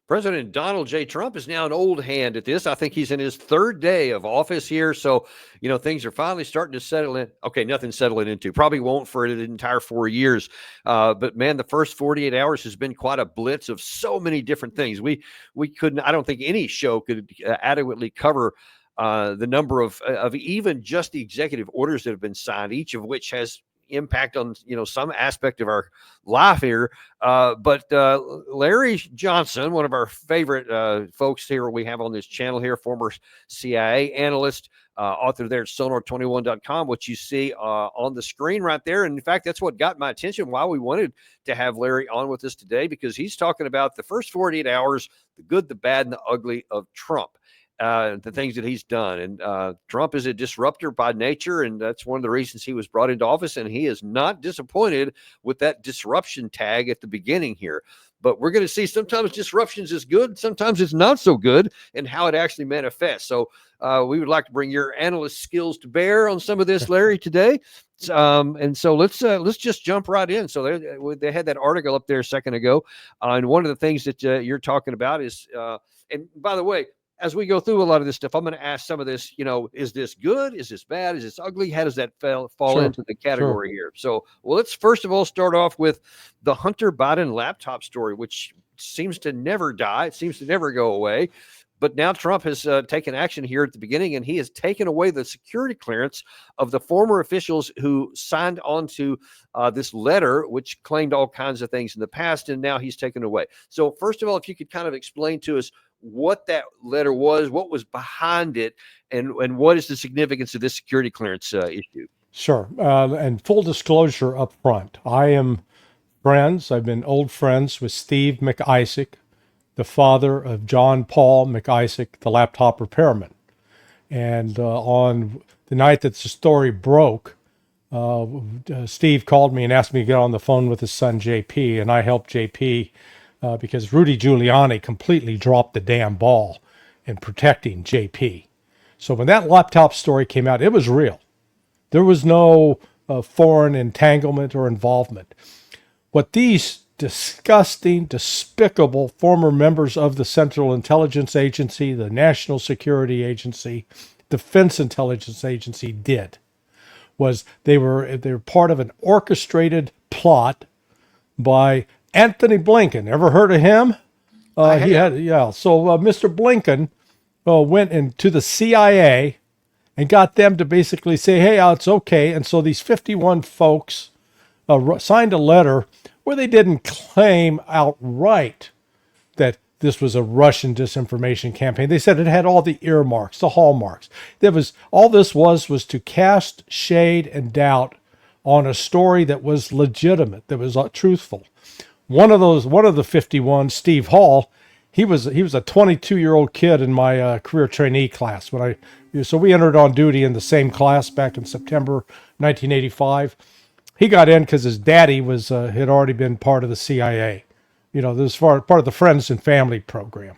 President Donald J. Trump is now an old hand at this. I think he's in his third day of office here. So, things are finally starting to settle in. Okay, nothing's settling into. Probably won't for the entire 4 years. But man, the first 48 hours has been quite a blitz of so many different things. We couldn't, I don't think any show could adequately cover the number of even just the executive orders that have been signed, each of which has impact on some aspect of our life here. But Larry Johnson, one of our favorite folks here we have on this channel here, former CIA analyst, author there at sonar21.com, which you see on the screen right there. And in fact, that's what got my attention, why we wanted to have Larry on with us today, because he's talking about the first 48 hours, the good, the bad, and the ugly of Trump. The things that he's done. And Trump is a disruptor by nature, and that's one of the reasons he was brought into office, and he is not disappointed with that disruption tag at the beginning here. But we're going to see sometimes disruptions is good, sometimes it's not so good, and how it actually manifests. So we would like to bring your analyst skills to bear on some of this, Larry, today. And so let's just jump right in. So they had that article up there a second ago, and one of the things that you're talking about is, and by the way, as we go through a lot of this stuff, I'm going to ask some of this, is this good? Is this bad? Is this ugly? How does that fall into the category here? So, well, let's first of all start off with the Hunter Biden laptop story, which seems to never die. It seems to never go away. But now Trump has taken action here at the beginning, and he has taken away the security clearance of the former officials who signed on to this letter, which claimed all kinds of things in the past, and now he's taken away. So first of all, if you could kind of explain to us what that letter was, what was behind it, and what is the significance of this security clearance issue? Sure. And full disclosure up front, I've been old friends with Steve McIsaac, the father of John Paul McIsaac, the laptop repairman. And on the night that the story broke, Steve called me and asked me to get on the phone with his son, JP, and I helped JP because Rudy Giuliani completely dropped the damn ball in protecting JP. So when that laptop story came out, it was real. There was no foreign entanglement or involvement. What these disgusting, despicable former members of the Central Intelligence Agency, the National Security Agency, Defense Intelligence Agency did was they were part of an orchestrated plot by Anthony Blinken. Ever heard of him? So Mr. Blinken went into the CIA and got them to basically say, hey, it's okay. And so these 51 folks signed a letter where they didn't claim outright that this was a Russian disinformation campaign. They said it had all the earmarks, the hallmarks. All this was to cast shade and doubt on a story that was legitimate, that was truthful. One of the 51, Steve Hall, he was a 22-year-old kid in my career trainee class so we entered on duty in the same class back in September 1985. He got in because his daddy had already been part of the CIA. This was part of the Friends and Family program.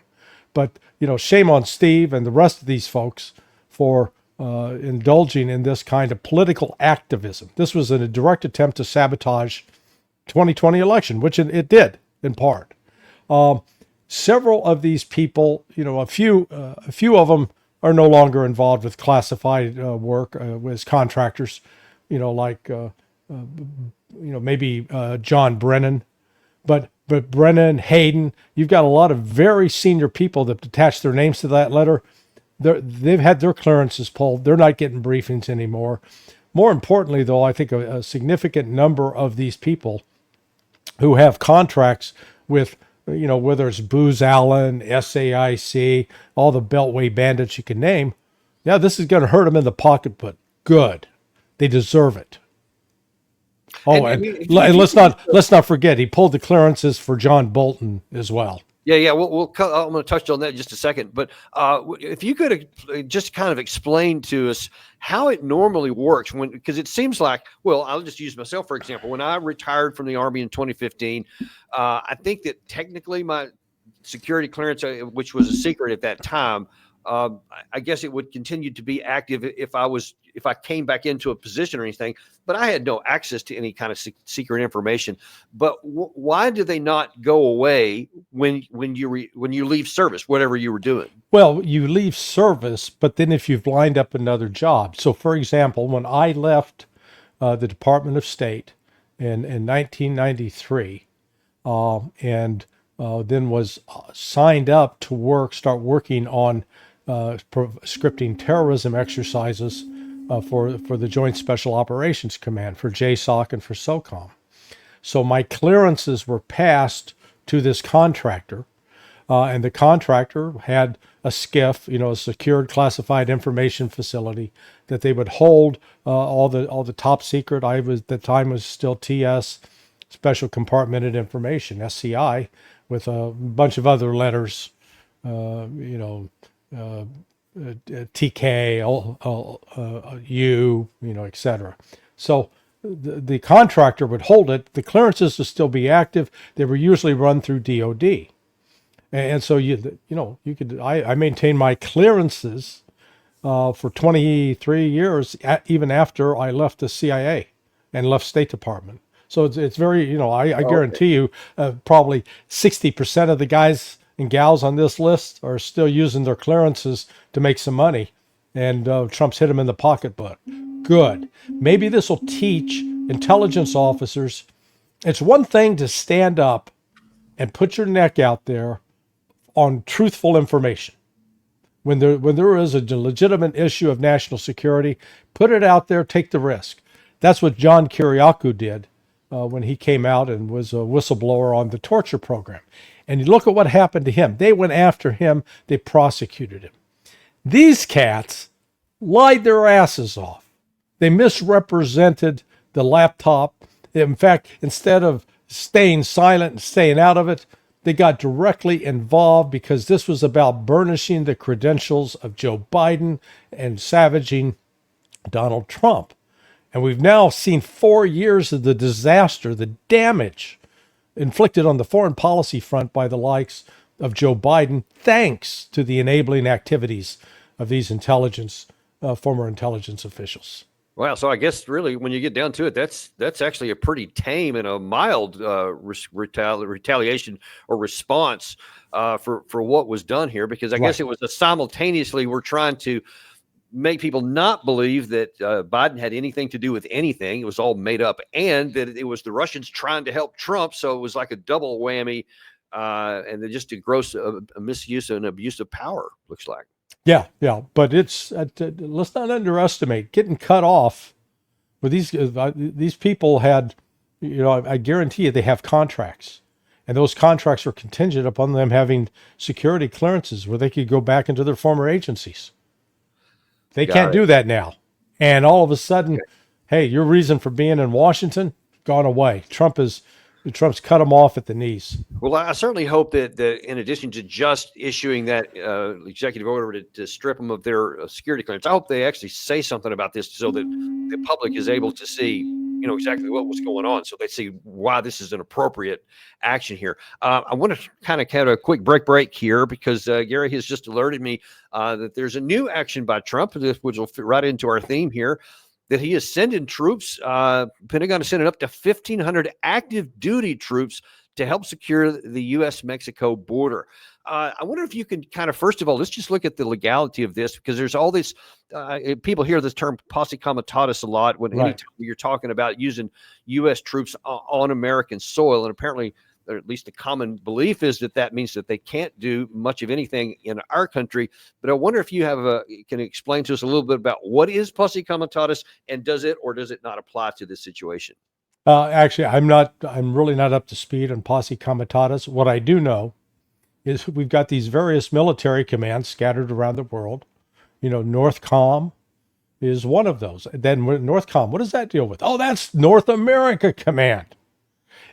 But shame on Steve and the rest of these folks for indulging in this kind of political activism. This was a direct attempt to sabotage 2020 election, which it did in part. Several of these people, a few of them are no longer involved with classified work as contractors, maybe John Brennan, but Brennan, Hayden, you've got a lot of very senior people that attach their names to that letter. They've had their clearances pulled. They're not getting briefings anymore. More importantly, though, I think a significant number of these people who have contracts with, whether it's Booz Allen, SAIC, all the Beltway bandits you can name, this is going to hurt them in the pocketbook. Good. They deserve it. Oh, and let's not forget, he pulled the clearances for John Bolton as well. Yeah. I'm going to touch on that in just a second. But if you could just kind of explain to us how it normally works, because it seems like, well, I'll just use myself for example. When I retired from the Army in 2015, I think that technically my security clearance, which was a secret at that time, I guess it would continue to be active if I was if I came back into a position or anything, but I had no access to any kind of secret information. But why do they not go away when you leave service, whatever you were doing? Well, you leave service, but then if you've lined up another job. So, for example, when I left the Department of State in 1993, and then was signed up to start working on scripting terrorism exercises for the Joint Special Operations Command, for JSOC and for SOCOM. So my clearances were passed to this contractor, and the contractor had a SCIF, a secured classified information facility, that they would hold all the top secret. At the time was still TS, Special Compartmented Information, SCI, with a bunch of other letters, TK, U, etc. So the contractor would hold it. The clearances would still be active. They were usually run through DOD. And so I maintained my clearances for 23 years, even after I left the CIA and left State Department. So it's very, I guarantee you, probably 60% of the guys and gals on this list are still using their clearances to make some money, and Trump's hit them in the pocketbook. Good. Maybe this will teach intelligence officers. It's one thing to stand up and put your neck out there on truthful information. When there is a legitimate issue of national security, put it out there, take the risk. That's what John Kiriakou did when he came out and was a whistleblower on the torture program. And you look at what happened to him. They went after him. They prosecuted him. These cats lied their asses off. They misrepresented the laptop. In fact, instead of staying silent and staying out of it, they got directly involved because this was about burnishing the credentials of Joe Biden and savaging Donald Trump. And we've now seen 4 years of the disaster, the damage inflicted on the foreign policy front by the likes of Joe Biden, thanks to the enabling activities of these former intelligence officials. Well, so I guess really, when you get down to it, that's actually a pretty tame and a mild retaliation or response for what was done here, because I guess it was simultaneously we're trying to make people not believe that Biden had anything to do with anything. It was all made up, and that it was the Russians trying to help Trump. So it was like a double whammy, and then just a gross misuse and abuse of power, looks like. Yeah. But it's let's not underestimate getting cut off. But these people had, I guarantee you, they have contracts, and those contracts are contingent upon them having security clearances where they could go back into their former agencies. They can't do that now. And all of a sudden, hey, your reason for being in Washington, gone away. Trump's cut them off at the knees. Well, I certainly hope that in addition to just issuing that executive order to strip them of their security clearance, I hope they actually say something about this so that the public is able to see, exactly what was going on, so they see why this is an appropriate action here. I want to kind of have a quick break here because Gary has just alerted me that there's a new action by Trump, which will fit right into our theme here, that he is sending troops. Pentagon is sending up to 1,500 active duty troops to help secure the U.S. Mexico border. I wonder if you can kind of, first of all, let's just look at the legality of this, because there's all this, people hear this term Posse Comitatus a lot when anytime you're talking about using U.S. troops on American soil. And apparently, or at least the common belief is that means that they can't do much of anything in our country. But I wonder if you can explain to us a little bit about what is Posse Comitatus, and does it or does it not apply to this situation? Actually, I'm really not up to speed on Posse Comitatus. What I do know is we've got these various military commands scattered around the world. NORTHCOM is one of those. Then NORTHCOM, what does that deal with? Oh, that's North America Command.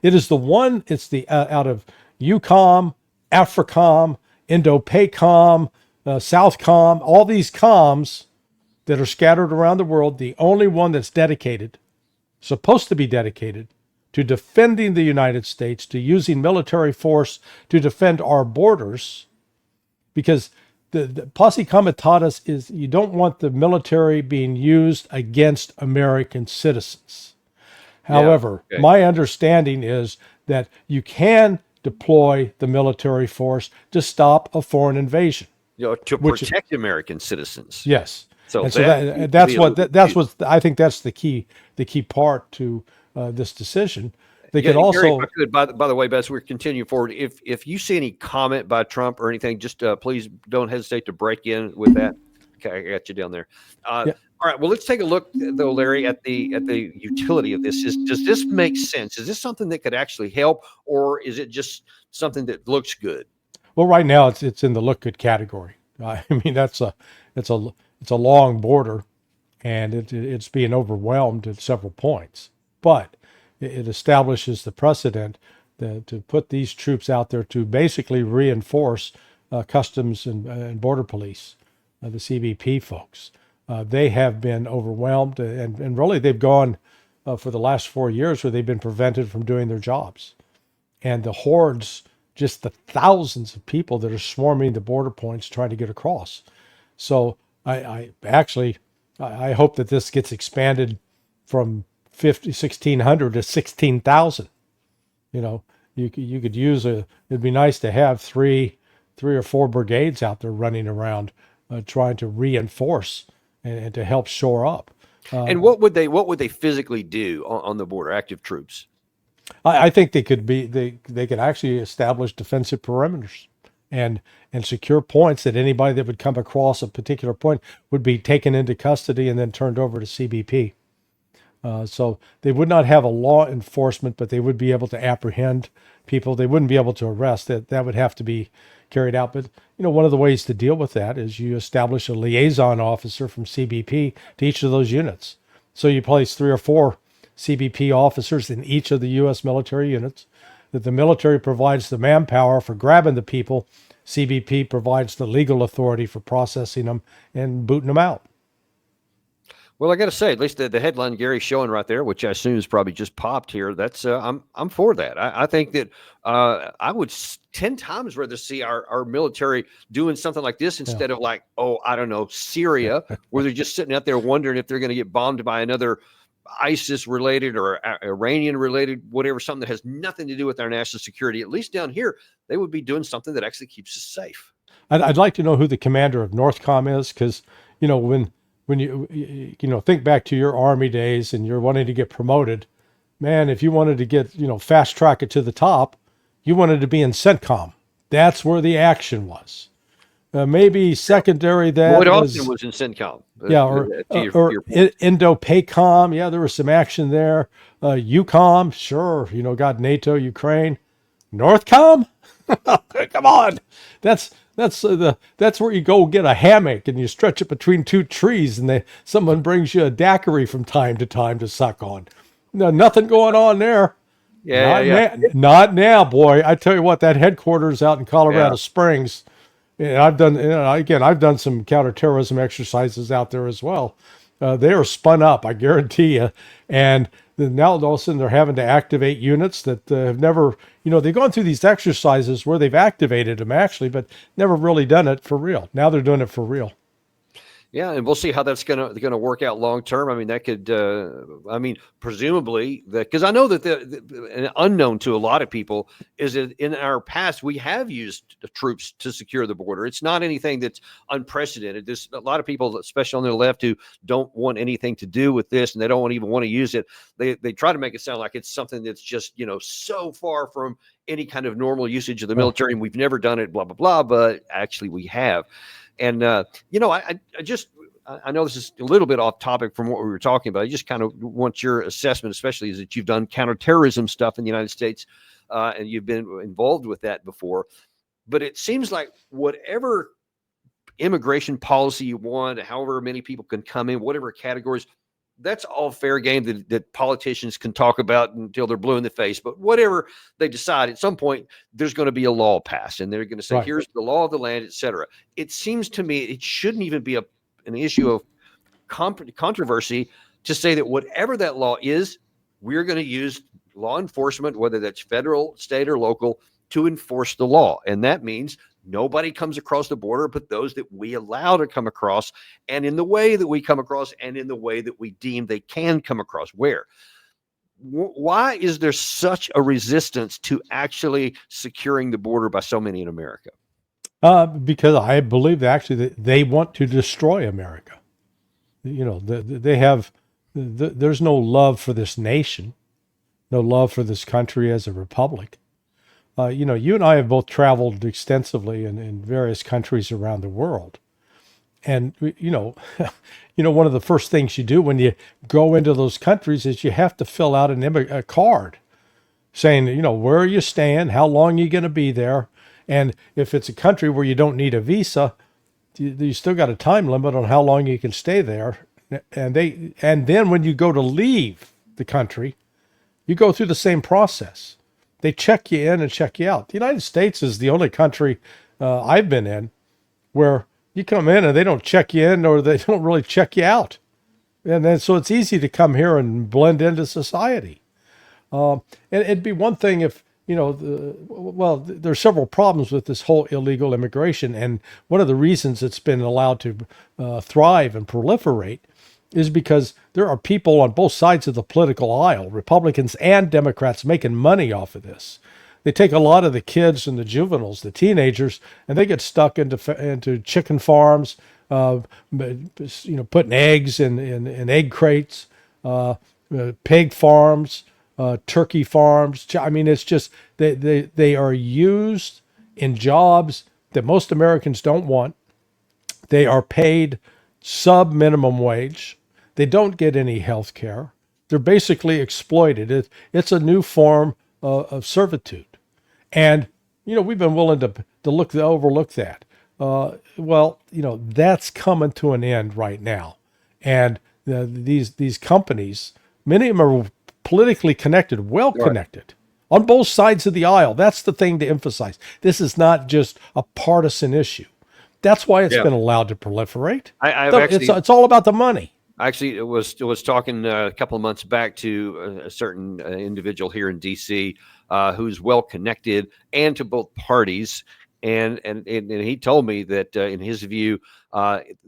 It is the one, it's the out of EUCOM, AFRICOM, INDOPACOM, SOUTHCOM, all these comms that are scattered around the world. The only one that's supposed to be dedicated to defending the United States, to using military force to defend our borders, because the Posse Comitatus is, you don't want the military being used against American citizens. However, Okay. my understanding is that you can deploy the military force to stop a foreign invasion. To Which, protect American citizens. yes, So and so that that's what I think that's the key part to this decision. They Yeah, could Gary, if also, I could, by the way, as we're continuing forward, if you see any comment by Trump or anything, just please don't hesitate to break in with that. Okay, I got you down there. yeah, All right, well, let's take a look though, Larry, at the utility of this. Does this make sense? Is this something that could actually help, or is it just something that looks good? well, right now it's in the look good category. I mean, it's a it's a long border, and it's being overwhelmed at several points. But it establishes the precedent to put these troops out there to basically reinforce Customs and Border Police, the CBP folks. They have been overwhelmed, and really they've gone for the last 4 years where they've been prevented from doing their jobs. And the hordes, just the thousands of people that are swarming the border points trying to get across. So I actually, I hope that this gets expanded from 1,600 to 16,000. You know, you could use it'd be nice to have three or four brigades out there running around trying to reinforce and to help shore up. And what would they physically do on the border? Active troops. I think they could actually establish defensive perimeters and secure points that anybody that would come across a particular point would be taken into custody and then turned over to CBP. So they would not have a law enforcement, but they would be able to apprehend people. They wouldn't be able to arrest. That would have to be carried out. But one of the ways to deal with that is you establish a liaison officer from CBP to each of those units. So you place 3 or 4 CBP officers in each of the U.S. military units. That the military provides the manpower for grabbing the people. CBP provides the legal authority for processing them and booting them out. Well, I got to say, at least the headline Gary's showing right there, which I assume is probably just popped here. That's I'm for that. I think that I would 10 times rather see our military doing something like this instead of like, oh, I don't know, Syria, where they're just sitting out there wondering if they're going to get bombed by another ISIS related or Iranian related, whatever, something that has nothing to do with our national security. At least down here, they would be doing something that actually keeps us safe. I'd like to know who the commander of NORTHCOM is, because when you think back to your Army days and you're wanting to get promoted, man, if you wanted to get, fast track it to the top, you wanted to be in CENTCOM. That's where the action was. Maybe secondary that Lloyd Austin was in CENTCOM. Or Indo-PACOM. Yeah, there was some action there. EUCOM, sure. Got NATO, Ukraine. NORTHCOM? Come on. That's where you go get a hammock and you stretch it between 2 trees and someone brings you a daiquiri from time to time to suck on. No, nothing going on there. Not now, boy. I tell you what, that headquarters out in Colorado Springs, and I've done some counterterrorism exercises out there as well. They are spun up, I guarantee you. And now all of a sudden they're having to activate units that have never, they've gone through these exercises where they've activated them actually, but never really done it for real. Now they're doing it for real. Yeah, and we'll see how that's gonna work out long term. I mean, that could, presumably, because I know that the unknown to a lot of people is that in our past we have used the troops to secure the border. It's not anything that's unprecedented. There's a lot of people, especially on the left, who don't want anything to do with this, and they don't even want to use it. They try to make it sound like it's something that's just so far from any kind of normal usage of the military, and we've never done it. Blah blah blah. But actually, we have. And, I know this is a little bit off topic from what we were talking about. I just kind of want your assessment, especially as that you've done counterterrorism stuff in the United States and you've been involved with that before. But it seems like whatever immigration policy you want, however many people can come in, whatever categories, that's all fair game that politicians can talk about until they're blue in the face. But whatever they decide, at some point, there's going to be a law passed, and they're going to say, here's the law of the land, et cetera. It seems to me it shouldn't even be an issue of controversy to say that whatever that law is, we're going to use law enforcement, whether that's federal, state, or local, to enforce the law. And that means Nobody comes across the border but those that we allow to come across, and in the way that we come across, and in the way that we deem they can come across. Why is there such a resistance to actually securing the border by so many in America? Because I believe that they want to destroy America. They have, there's no love for this nation, no love for this country as a republic. You and I have both traveled extensively in various countries around the world. And, one of the first things you do when you go into those countries is you have to fill out a card saying, where are you staying? How long are you going to be there? And if it's a country where you don't need a visa, you still got a time limit on how long you can stay there. And then when you go to leave the country, you go through the same process. They check you in and check you out. The United States is the only country I've been in where you come in and they don't check you in, or they don't really check you out. And then so it's easy to come here and blend into society. And it'd be one thing if, there's several problems with this whole illegal immigration. And one of the reasons it's been allowed to thrive and proliferate is because there are people on both sides of the political aisle, Republicans and Democrats, making money off of this. They take a lot of the kids and the juveniles, the teenagers, and they get stuck into chicken farms, putting eggs in egg crates, pig farms, turkey farms. I mean, it's just they are used in jobs that most Americans don't want. They are paid sub-minimum wage. They don't get any health care. They're basically exploited. It's a new form of servitude. And, we've been willing to overlook that. That's coming to an end right now. And these companies, many of them are politically connected, well connected, on both sides of the aisle. That's the thing to emphasize. This is not just a partisan issue. That's why it's been allowed to proliferate. It's all about the money. Actually, it was talking a couple of months back to a certain individual here in D.C. Who's well connected and to both parties, and he told me that in his view,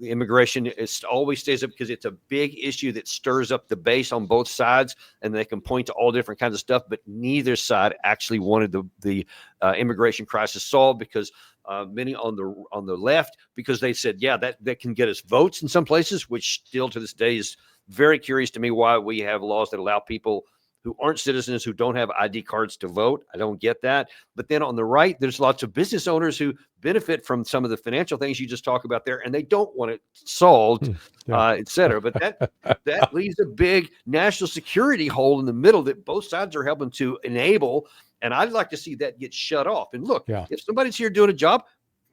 immigration always stays up because it's a big issue that stirs up the base on both sides, and they can point to all different kinds of stuff, but neither side actually wanted the immigration crisis solved, because many on the left, because they said, that can get us votes in some places, which still to this day is very curious to me, why we have laws that allow people who aren't citizens, who don't have ID cards, to vote. I don't get that. But then on the right, there's lots of business owners who benefit from some of the financial things you just talk about there, and they don't want it solved, et cetera. But that leaves a big national security hole in the middle that both sides are helping to enable. And I'd like to see that get shut off. And look, if somebody's here doing a job,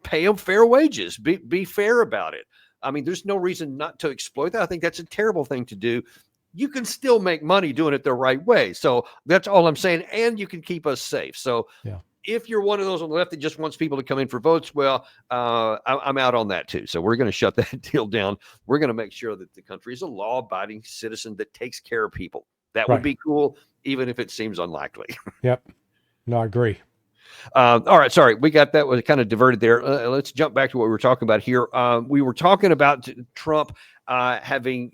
pay them fair wages. Be fair about it. I mean, there's no reason not to exploit that. I think that's a terrible thing to do. You can still make money doing it the right way. So that's all I'm saying. And you can keep us safe. So if you're one of those on the left that just wants people to come in for votes, well, I'm out on that too. So we're going to shut that deal down. We're going to make sure that the country is a law-abiding citizen that takes care of people. That would be cool, even if it seems unlikely. Yep. No, I agree. All right. Sorry. We got that was kind of diverted there. Let's jump back to what we were talking about here. We were talking about Trump having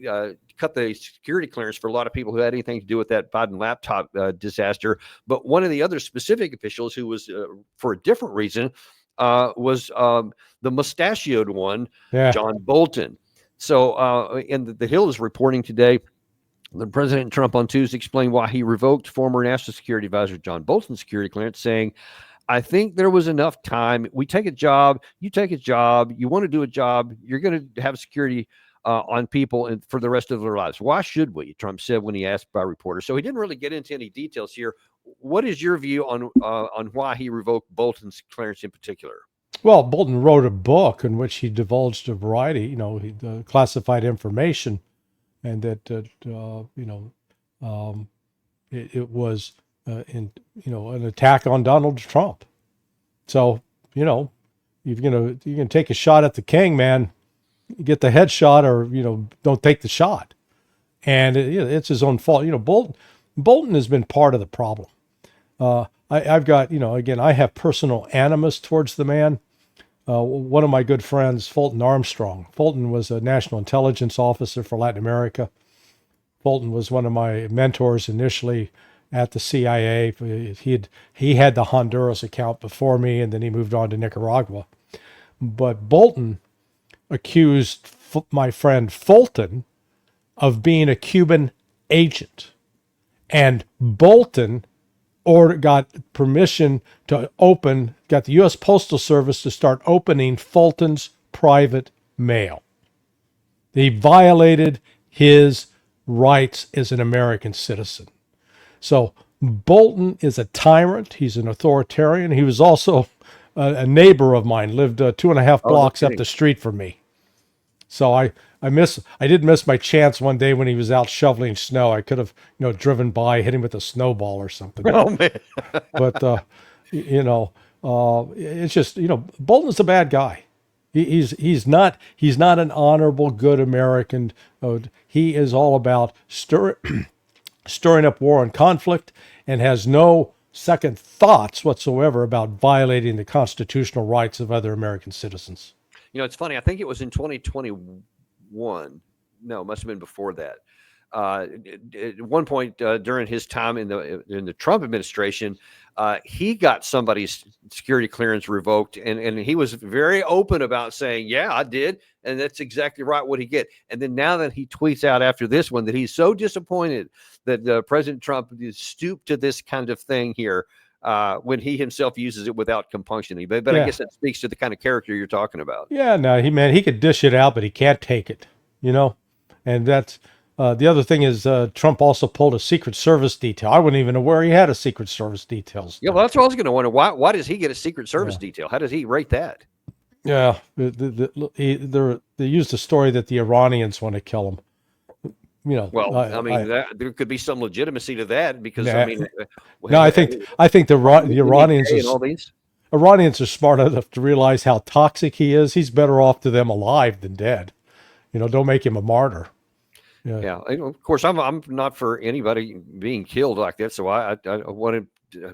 cut the security clearance for a lot of people who had anything to do with that Biden laptop disaster. But one of the other specific officials who was for a different reason was the mustachioed one, John Bolton. So and the Hill is reporting today, the President Trump on Tuesday explained why he revoked former National Security Advisor John Bolton's security clearance, saying, I think there was enough time. We take a job, you take a job, you want to do a job, you're going to have security on people and for the rest of their lives. Why should we? Trump said when he asked by reporters. So he didn't really get into any details here. What is your view on why he revoked Bolton's clearance in particular? Well, Bolton wrote a book in which he divulged a variety, classified information, and that it was an attack on Donald Trump. So you can take a shot at the king, man. Get the headshot, or don't take the shot. And it's his own fault. Bolton has been part of the problem. I've got again, I have personal animus towards the man. one of my good friends, Fulton Armstrong. Fulton was a national intelligence officer for Latin America. Fulton was one of my mentors initially at the CIA. He had the Honduras account before me, and then he moved on to Nicaragua. But Bolton accused my friend Fulton of being a Cuban agent, and Bolton got permission to got the U.S. Postal Service to start opening Fulton's private mail. He violated his rights as an American citizen. So Bolton is a tyrant. He's an authoritarian. He was also a neighbor of mine, lived 2.5 blocks up the street from me. So I did miss my chance one day when he was out shoveling snow. I could have, driven by, hit him with a snowball or something. Oh man. But it's just, Bolton's a bad guy. He's not an honorable, good American. He is all about stirring up war and conflict, and has no second thoughts whatsoever about violating the constitutional rights of other American citizens. It's funny. I think it was in 2021. No, it must have been before that. At one point during his time in the Trump administration, he got somebody's security clearance revoked, and he was very open about saying, "Yeah, I did," and that's exactly right what he get. And then now that he tweets out after this one that he's so disappointed that President Trump stooped to this kind of thing here. When he himself uses it without compunction. But yeah. I guess that speaks to the kind of character you're talking about. Yeah, no, he could dish it out, but he can't take it, And that's the other thing is Trump also pulled a Secret Service detail. I wasn't even aware he had a Secret Service detail. Yeah, well, that's what I was going to wonder. Why does he get a Secret Service detail? How does he rate that? Yeah, they used a story that the Iranians want to kill him. There could be some legitimacy to that because I think the Iranians and all these Iranians are smart enough to realize how toxic he is. He's better off to them alive than dead. Don't make him a martyr. Yeah. Of course, I'm not for anybody being killed like that. So I want him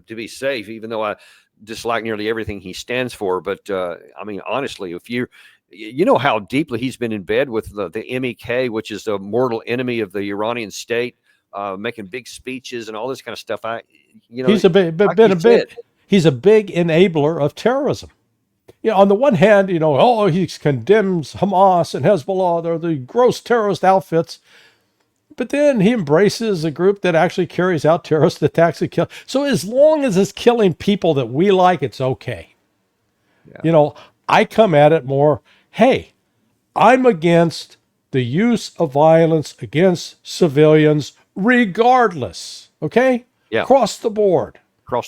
to be safe, even though I dislike nearly everything he stands for. But honestly, if you know how deeply he's been in bed with the MEK, which is the mortal enemy of the Iranian state, making big speeches and all this kind of stuff. He's he's a big enabler of terrorism. On the one hand, he condemns Hamas and Hezbollah. They're the gross terrorist outfits. But then he embraces a group that actually carries out terrorist attacks and kill. So as long as it's killing people that we like, it's okay. Yeah. I come at it more, hey, I'm against the use of violence against civilians regardless, okay? Yeah. Across the board.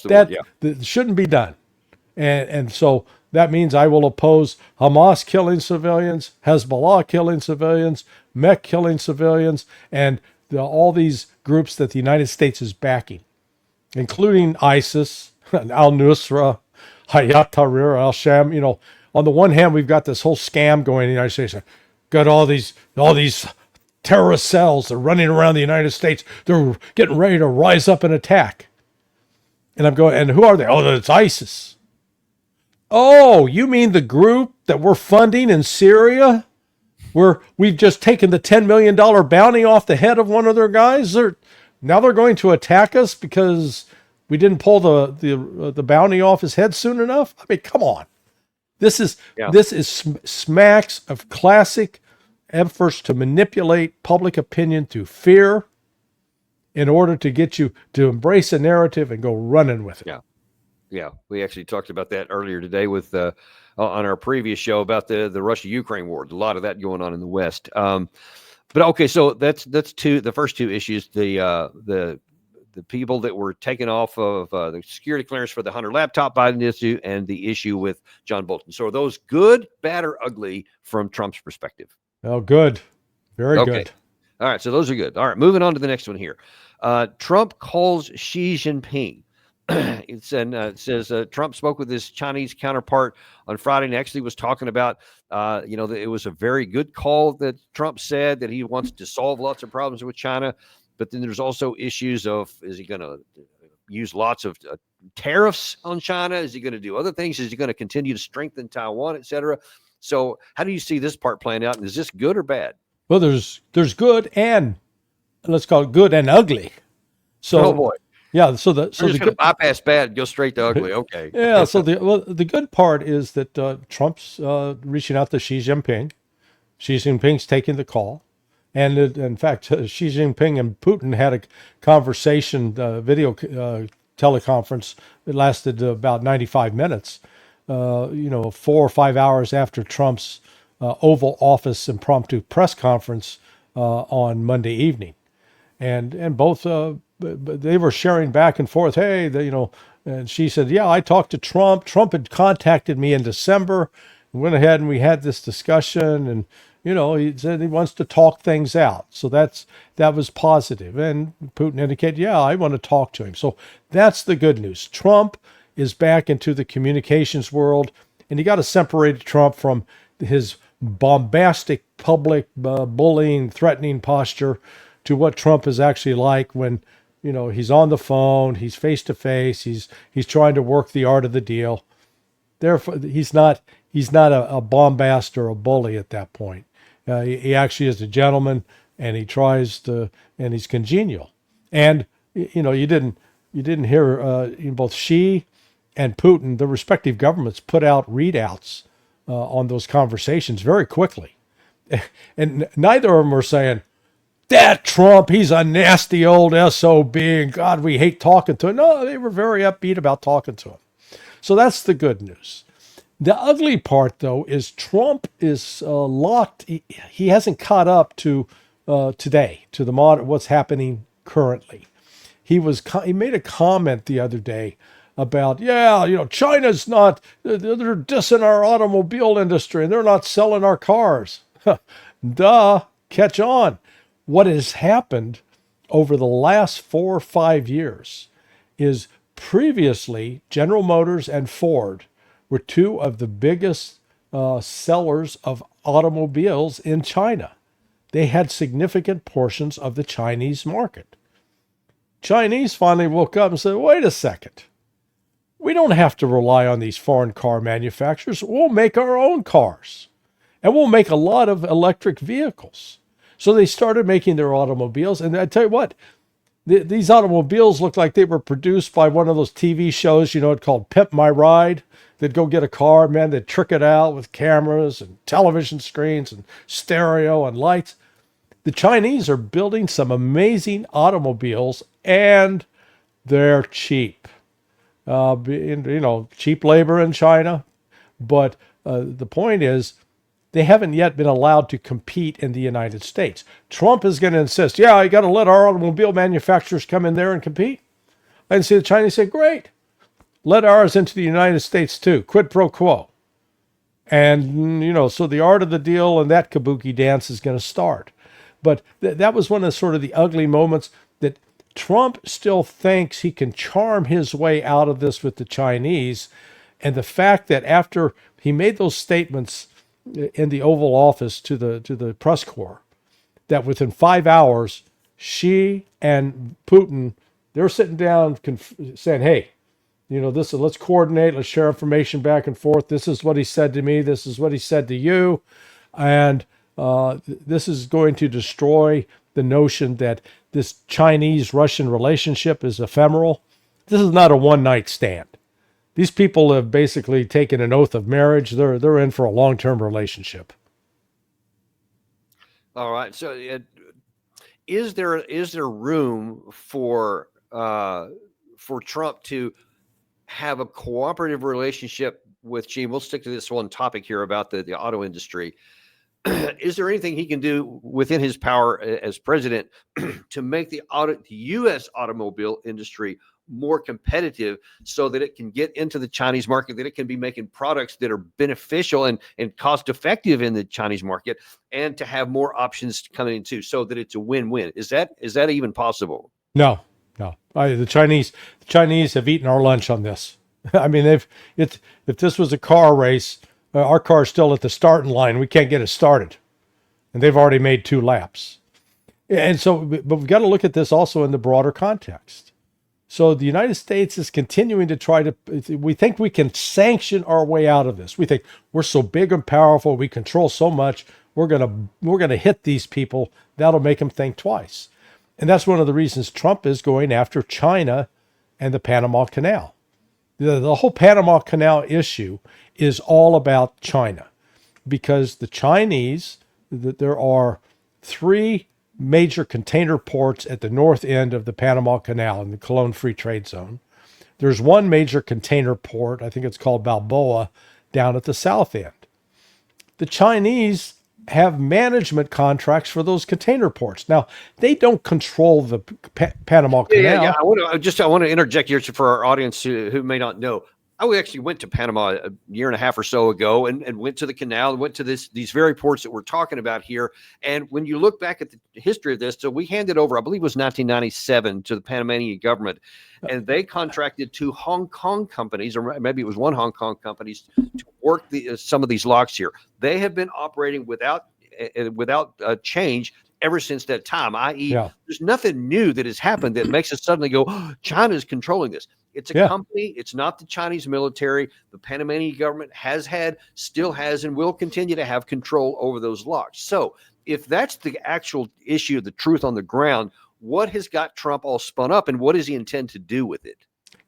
That shouldn't be done. And so that means I will oppose Hamas killing civilians, Hezbollah killing civilians, MEK killing civilians, and all these groups that the United States is backing, including ISIS, al-Nusra, Hayat Tahrir al-Sham. On the one hand, we've got this whole scam going in the United States. Got all these terrorist cells. They're running around the United States. They're getting ready to rise up and attack. And I'm going, and who are they? Oh, it's ISIS. Oh, you mean the group that we're funding in Syria? Where we've just taken the $10 million bounty off the head of one of their guys? Now they're going to attack us because we didn't pull the bounty off his head soon enough? I mean, come on. This is smacks of classic efforts to manipulate public opinion through fear in order to get you to embrace a narrative and go running with it. Yeah. We actually talked about that earlier today with on our previous show about the Russia-Ukraine war. A lot of that going on in the West. But okay, so that's the first two issues. The people that were taken off of the security clearance for the Hunter laptop Biden issue and the issue with John Bolton. So are those good, bad, or ugly from Trump's perspective? Oh, good. Very good. All right. So those are good. All right. Moving on to the next one here. Trump calls Xi Jinping. It says Trump spoke with his Chinese counterpart on Friday and actually was talking about, that it was a very good call that Trump said that he wants to solve lots of problems with China. But then there's also issues of, is he going to use lots of tariffs on China? Is he going to do other things? Is he going to continue to strengthen Taiwan, et cetera? So how do you see this part playing out? And is this good or bad? Well, there's good and, let's call it, good and ugly. So, oh boy, yeah. So I'm just going to bypass bad, go straight to ugly. Okay. Yeah. So the good part is that Trump's reaching out to Xi Jinping. Xi Jinping's taking the call, and in fact, Xi Jinping and Putin had a conversation, video teleconference. It lasted about 95 minutes. 4 or 5 hours after Trump's Oval Office impromptu press conference on Monday evening, and both they were sharing back and forth. Hey, and she said, "Yeah, I talked to Trump. Trump had contacted me in December. Went ahead and we had this discussion, and he said he wants to talk things out. So that was positive." And Putin indicated, "Yeah, I want to talk to him." So that's the good news. Trump is back into the communications world, and you got to separate Trump from his bombastic public bullying, threatening posture to what Trump is actually like when he's on the phone, he's face to face, he's trying to work the art of the deal. Therefore, he's not a bombast or a bully at that point. He actually is a gentleman, and he tries to, and he's congenial. And you didn't hear both Xi and Putin, the respective governments, put out readouts on those conversations very quickly, and neither of them were saying, "That Trump, he's a nasty old SOB, and God, we hate talking to him." No, they were very upbeat about talking to him. So that's the good news. The ugly part, though, is Trump is locked. He hasn't caught up to today, to the what's happening currently. He made a comment the other day about, China's not, they're dissing our automobile industry and they're not selling our cars. Duh, catch on. What has happened over the last 4 or 5 years is previously General Motors and Ford were two of the biggest sellers of automobiles in China. They had significant portions of the Chinese market. Chinese finally woke up and said, "Wait a second. We don't have to rely on these foreign car manufacturers. We'll make our own cars. And we'll make a lot of electric vehicles." So they started making their automobiles. And I tell you what, these automobiles looked like they were produced by one of those TV shows, called Pimp My Ride. They'd go get a car, man, they'd trick it out with cameras and television screens and stereo and lights. The Chinese are building some amazing automobiles, and they're cheap. Cheap labor in China. But the point is, they haven't yet been allowed to compete in the United States. Trump is going to insist, "Yeah, you got to let our automobile manufacturers come in there and compete." And see the Chinese say, "Great. Let ours into the United States too. Quid pro quo." And, so the art of the deal and that kabuki dance is going to start. But that was one of sort of the ugly moments that Trump still thinks he can charm his way out of this with the Chinese. And the fact that after he made those statements in the Oval Office to the press corps, that within 5 hours, Xi and Putin, they're sitting down saying, "Hey, let's coordinate, let's share information back and forth. This is what he said to me. This is what he said to you. And this is going to destroy the notion that this Chinese-Russian relationship is ephemeral. This is not a one-night stand. These people have basically taken an oath of marriage. They're in for a long-term relationship." All right. So, is there room for Trump to have a cooperative relationship with Xi? We'll stick to this one topic here about the auto industry. Is there anything he can do within his power as president to make the U.S. automobile industry more competitive so that it can get into the Chinese market, that it can be making products that are beneficial and cost effective in the Chinese market, and to have more options coming in too, so that it's a win-win? Is that even possible? No. The Chinese have eaten our lunch on this. I mean, if this was a car race, our car's still at the starting line. We can't get it started, and they've already made 2 laps. And so, but we've got to look at this also in the broader context. So the United States is continuing to try to, we think we can sanction our way out of this. We think we're so big and powerful, we control so much, we're going to hit these people. That'll make them think twice. And that's one of the reasons Trump is going after China and the Panama Canal. The whole Panama Canal issue is all about China, because the Chinese, there are three major container ports at the north end of the Panama Canal in the Cologne Free Trade Zone. There's one major container port, I think it's called Balboa, down at the south end. The Chinese have management contracts for those container ports. Now, they don't control the Panama Canal. Yeah. I want to interject here for our audience who may not know. I actually went to Panama a year and a half or so ago and went to the canal and went to these very ports that we're talking about here. And when you look back at the history of this, so we handed over, I believe it was 1997, to the Panamanian government, and they contracted two Hong Kong companies, or maybe it was one Hong Kong company, to work some of these locks here. They have been operating without change ever since that time, i.e. There's nothing new that has happened that makes us suddenly go, oh, China is controlling this. It's a company. It's not the Chinese military. The Panamanian government has had, still has, and will continue to have control over those locks. So if that's the actual issue, the truth on the ground, what has got Trump all spun up, and what does he intend to do with it?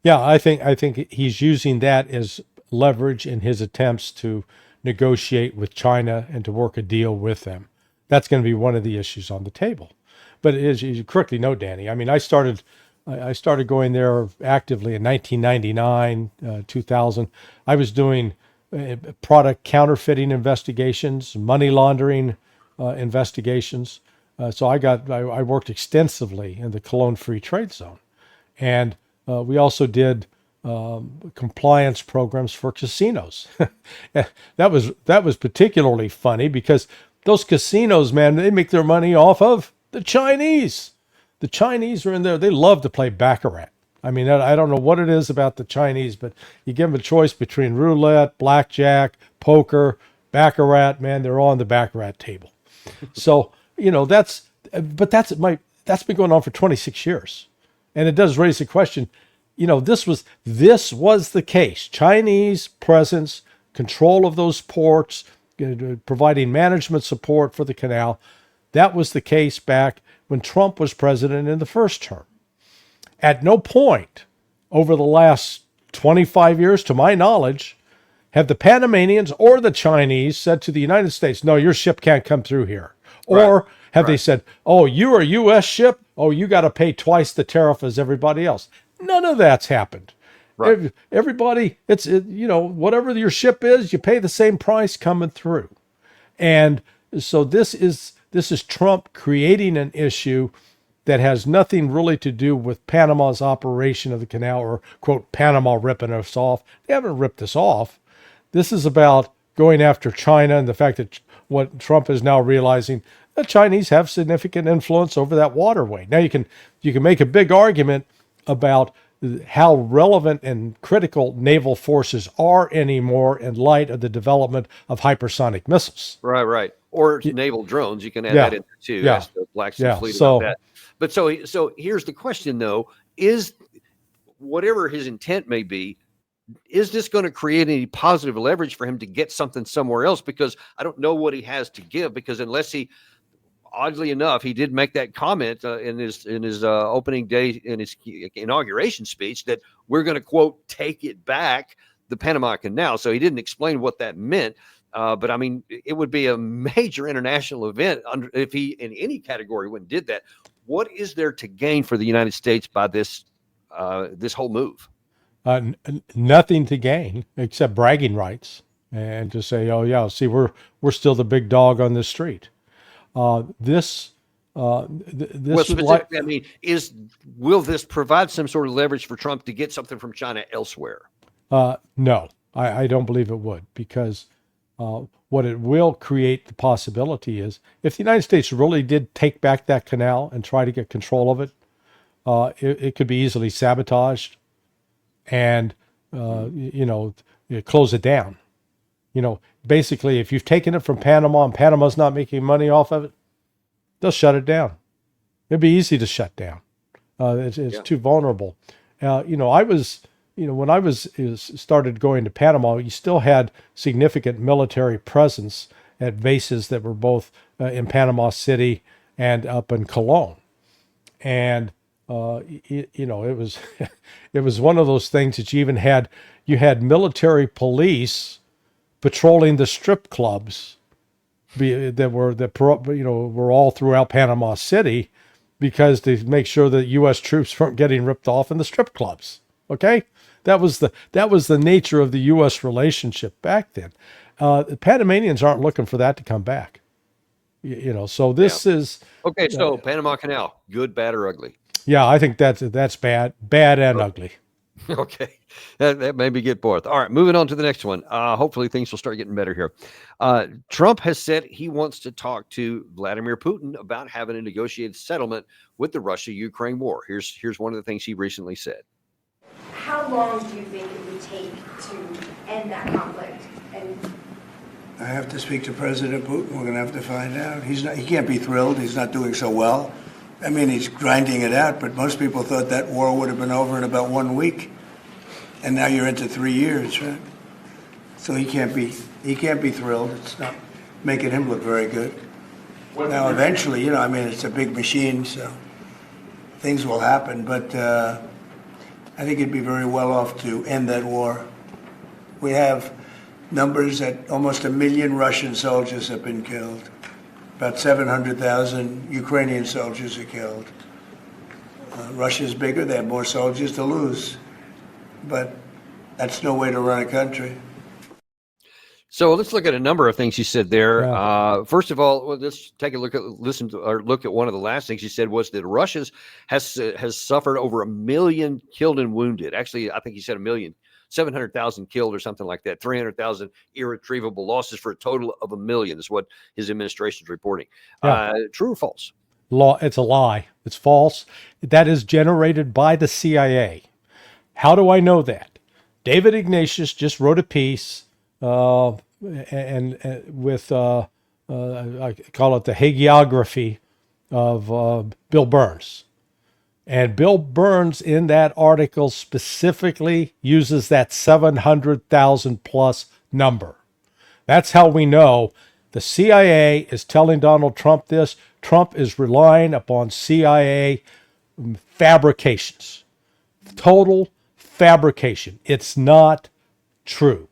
Yeah, I think he's using that as leverage in his attempts to negotiate with China and to work a deal with them. That's going to be one of the issues on the table. But as you correctly note, Danny, I mean, I started going there actively in 1999, 2000. I was doing product counterfeiting investigations, money laundering investigations. So I worked extensively in the Cologne Free Trade Zone. And we also did compliance programs for casinos. That was particularly funny because those casinos, man, they make their money off of the Chinese. The Chinese are in there. They love to play baccarat. I mean, I don't know what it is about the Chinese, but you give them a choice between roulette, blackjack, poker, baccarat, man, they're all on the baccarat table. So, that's been going on for 26 years. And it does raise the question, this was the case. Chinese presence, control of those ports, providing management support for the canal. That was the case back when Trump was president in the first term. At no point over the last 25 years, to my knowledge, have the Panamanians or the Chinese said to the United States, no, your ship can't come through here. Or have they said, oh, you're a U.S. ship? Oh, you got to pay twice the tariff as everybody else. None of that's happened. Right. Everybody, whatever your ship is, you pay the same price coming through. And so this is Trump creating an issue that has nothing really to do with Panama's operation of the canal or, quote, Panama ripping us off. They haven't ripped us off. This is about going after China and the fact that what Trump is now realizing, the Chinese have significant influence over that waterway. Now you can make a big argument about how relevant and critical naval forces are anymore in light of the development of hypersonic missiles. Right. Or naval drones. You can add that in there too. Yeah. The Black Sea Fleet about that. But so here's the question though, is whatever his intent may be, is this going to create any positive leverage for him to get something somewhere else? Because I don't know what he has to give, because unless oddly enough, he did make that comment in his opening day, in his inauguration speech, that we're going to, quote, take it back, the Panama Canal. So he didn't explain what that meant. But I mean, it would be a major international event if he, in any category, went and did that. What is there to gain for the United States by this whole move? Nothing to gain except bragging rights and to say, oh yeah, see, we're still the big dog on this street. Will this provide some sort of leverage for Trump to get something from China elsewhere? No, I don't believe it would, because what it will create the possibility is if the United States really did take back that canal and try to get control of it, it could be easily sabotaged and, close it down. Basically, if you've taken it from Panama and Panama's not making money off of it, they'll shut it down. It'd be easy to shut down. It's too vulnerable. I was, when I started going to Panama, you still had significant military presence at bases that were both in Panama City and up in Cologne. And, it was, it was one of those things that you had military police patrolling the strip clubs were all throughout Panama City, because to make sure that U.S. troops weren't getting ripped off in the strip clubs. Okay, that was the nature of the U.S. relationship back then. The Panamanians aren't looking for that to come back. So this is okay. So Panama Canal, good, bad, or ugly? Yeah, I think that's bad and ugly. Okay, that maybe get both. All right, moving on to the next one. Hopefully things will start getting better here. Trump has said he wants to talk to Vladimir Putin about having a negotiated settlement with the Russia-Ukraine war. Here's one of the things he recently said. How long do you think it would take to end that conflict? And I have to speak to President Putin. We're going to have to find out. He can't be thrilled. He's not doing so well. I mean, he's grinding it out, but most people thought that war would have been over in about 1 week. And now you're into 3 years, right? So he can't be thrilled. It's not making him look very good. Now, eventually, it's a big machine, so things will happen. But I think it'd be very well off to end that war. We have numbers that almost 1 million Russian soldiers have been killed. About 700,000 Ukrainian soldiers are killed. Russia's bigger. They have more soldiers to lose. But that's no way to run a country. So let's look at a number of things you said there. Yeah. First of all, let's take a look at one of the last things you said was that Russia has suffered over 1 million killed and wounded. Actually, I think he said 700,000 killed or something like that. 300,000 irretrievable losses for a total of 1 million is what his administration is reporting. Yeah. True or false? It's a lie. It's false. That is generated by the CIA. How do I know that? David Ignatius just wrote a piece with I call it the hagiography of Bill Burns. And Bill Burns in that article specifically uses that 700,000 plus number. That's how we know the CIA is telling Donald Trump this. Trump is relying upon CIA fabrications. Total fabrication. It's not true.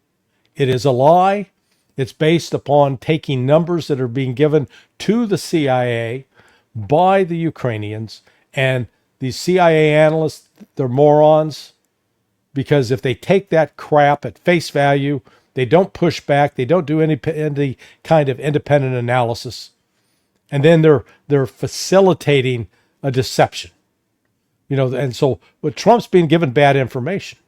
It is a lie. It's based upon taking numbers that are being given to the CIA by the Ukrainians, and these CIA analysts, they're morons, because if they take that crap at face value, they don't push back, they don't do any kind of independent analysis, and then they're facilitating a deception. And so but Trump's being given bad information.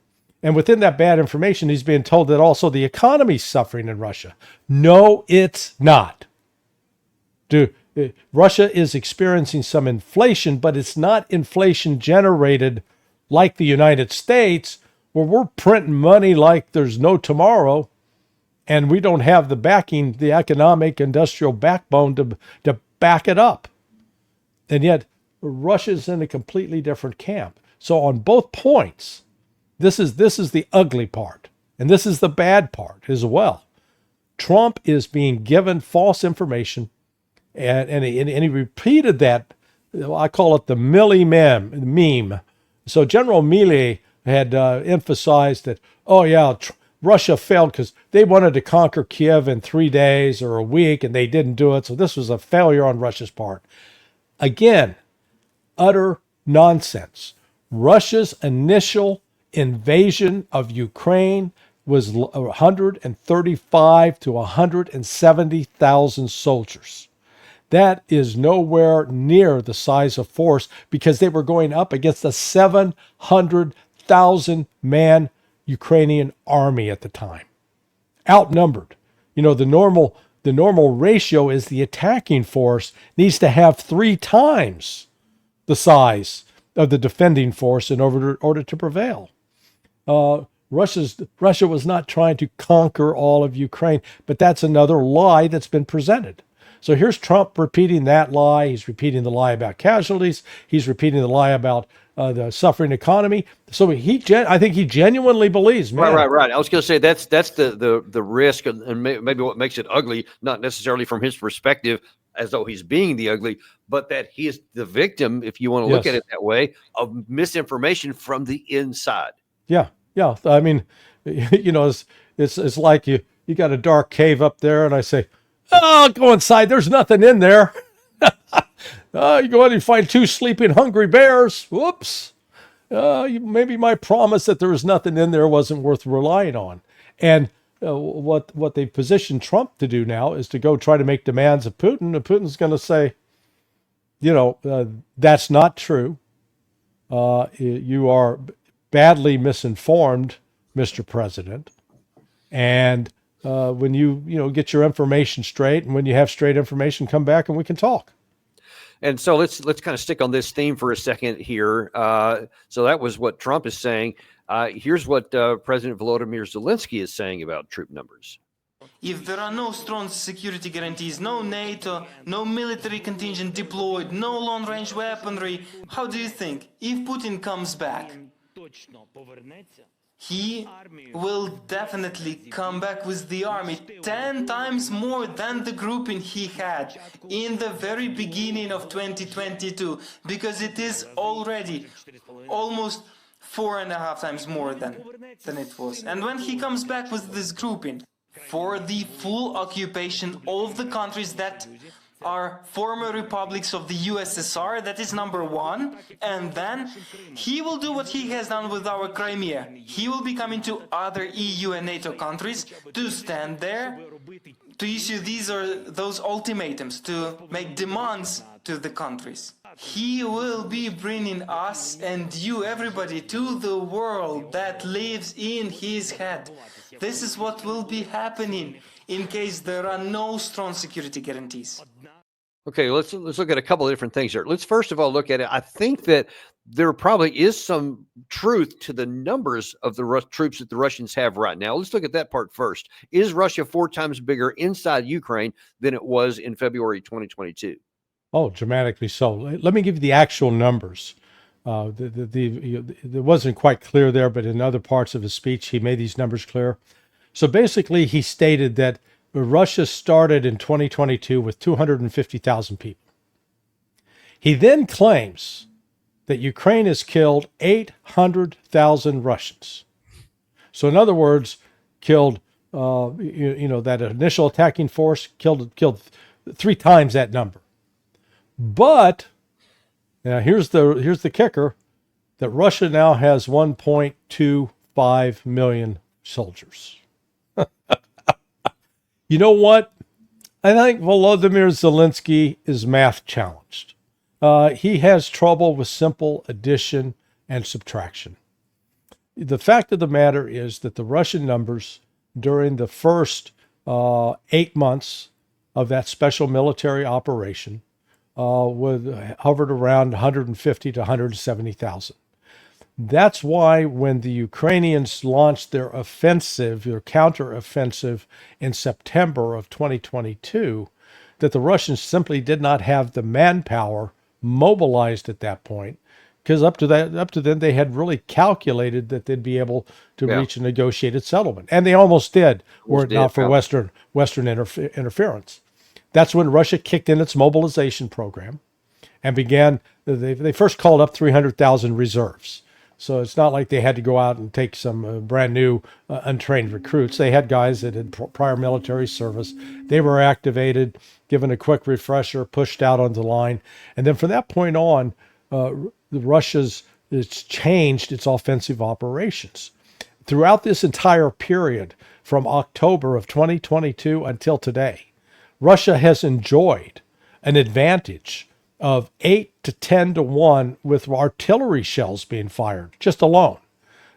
And within that bad information, he's being told that also the economy's suffering in Russia. No, it's not. Russia is experiencing some inflation, but it's not inflation generated like the United States, where we're printing money like there's no tomorrow, and we don't have the backing, the economic industrial backbone to back it up. And yet Russia's in a completely different camp. So on both points, this is the ugly part, and this is the bad part as well. Trump is being given false information, and he repeated that. I call it the Milley meme. So General Milley had emphasized that, Russia failed because they wanted to conquer Kiev in 3 days or a week, and they didn't do it. So this was a failure on Russia's part. Again, utter nonsense. Russia's initial invasion of Ukraine was 135 to 170,000 soldiers. That is nowhere near the size of force, because they were going up against a 700,000 man Ukrainian army at the time, outnumbered. The normal ratio is the attacking force needs to have 3 times the size of the defending force in order to prevail. Russia was not trying to conquer all of Ukraine, but that's another lie that's been presented. So here's Trump repeating that lie. He's repeating the lie about casualties. He's repeating the lie about the suffering economy. So I think he genuinely believes, man. Right. I was going to say that's the risk, and maybe what makes it ugly, not necessarily from his perspective, as though he's being the ugly, but that he is the victim, if you want to look at it that way, of misinformation from the inside. Yeah. I mean, it's like you got a dark cave up there, and I say, "Oh, go inside. There's nothing in there." You go in and find 2 sleeping hungry bears. Whoops. Maybe my promise that there was nothing in there wasn't worth relying on. And what they've positioned Trump to do now is to go try to make demands of Putin. And Putin's going to say, that's not true. You are badly misinformed, Mr. President. And when you get your information straight, and when you have straight information, come back and we can talk. And so let's kind of stick on this theme for a second here. So that was what Trump is saying. Here's what President Volodymyr Zelensky is saying about troop numbers. If there are no strong security guarantees, no NATO, no military contingent deployed, no long-range weaponry, how do you think, if Putin comes back, he will definitely come back with the army 10 times more than the grouping he had in the very beginning of 2022, because it is already almost 4.5 times more than it was. And when he comes back with this grouping for the full occupation of the countries that are former republics of the USSR, that is number 1, and then he will do what he has done with our Crimea. He will be coming to other EU and NATO countries to stand there, to issue those ultimatums, to make demands to the countries. He will be bringing us and you, everybody, to the world that lives in his head. This is what will be happening in case there are no strong security guarantees. Okay, let's look at a couple of different things here. Let's first of all look at it. I think that there probably is some truth to the numbers of the troops that the Russians have right now. Let's look at that part first. Is Russia 4 times bigger inside Ukraine than it was in February 2022? Oh, dramatically so. Let me give you the actual numbers. It wasn't quite clear there, but in other parts of his speech, he made these numbers clear. So basically, he stated that Russia started in 2022 with 250,000 people. He then claims that Ukraine has killed 800,000 Russians. So in other words, killed, that initial attacking force killed 3 times that number. But now here's the kicker, that Russia now has 1.25 million soldiers. You know what? I think Volodymyr Zelensky is math challenged. He has trouble with simple addition and subtraction. The fact of the matter is that the Russian numbers during the first 8 months of that special military operation hovered around 150 to 170,000. That's why when the Ukrainians launched their offensive, their counteroffensive in September of 2022, that the Russians simply did not have the manpower mobilized at that point, because up to then they had really calculated that they'd be able to reach a negotiated settlement, and they almost did, were it not for Western interference. That's when Russia kicked in its mobilization program and began. They first called up 300,000 reserves. So it's not like they had to go out and take some brand new untrained recruits. They had guys that had prior military service. They were activated, given a quick refresher, pushed out on the line. And then from that point on, it's changed its offensive operations. Throughout this entire period, from October of 2022 until today, Russia has enjoyed an advantage of 8 to 10 to 1 with artillery shells being fired, just alone.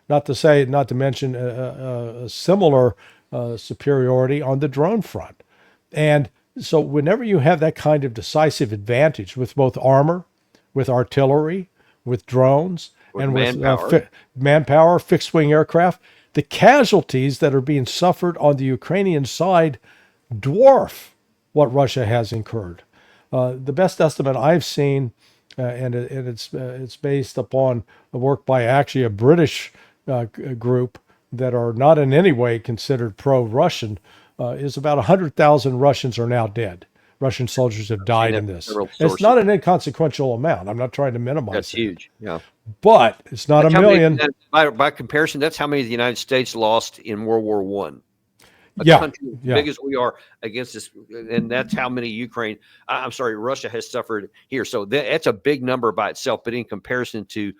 Not to mention a similar superiority on the drone front. And so whenever you have that kind of decisive advantage with both armor, with artillery, with drones, and with manpower, fixed-wing aircraft, the casualties that are being suffered on the Ukrainian side dwarf what Russia has incurred. The best estimate I've seen and it's based upon the work by actually a British group that are not in any way considered pro-Russian, is about 100,000 Russians are now dead. Russian soldiers have died in this. It's not an inconsequential amount. I'm not trying to minimize That's it. huge. Yeah. But it's not That's a million. By comparison, that's how many the United States lost in World War One. A Yeah, country as yeah. big as we are against this, and that's how many Russia has suffered here. So that's a big number by itself. But in comparison to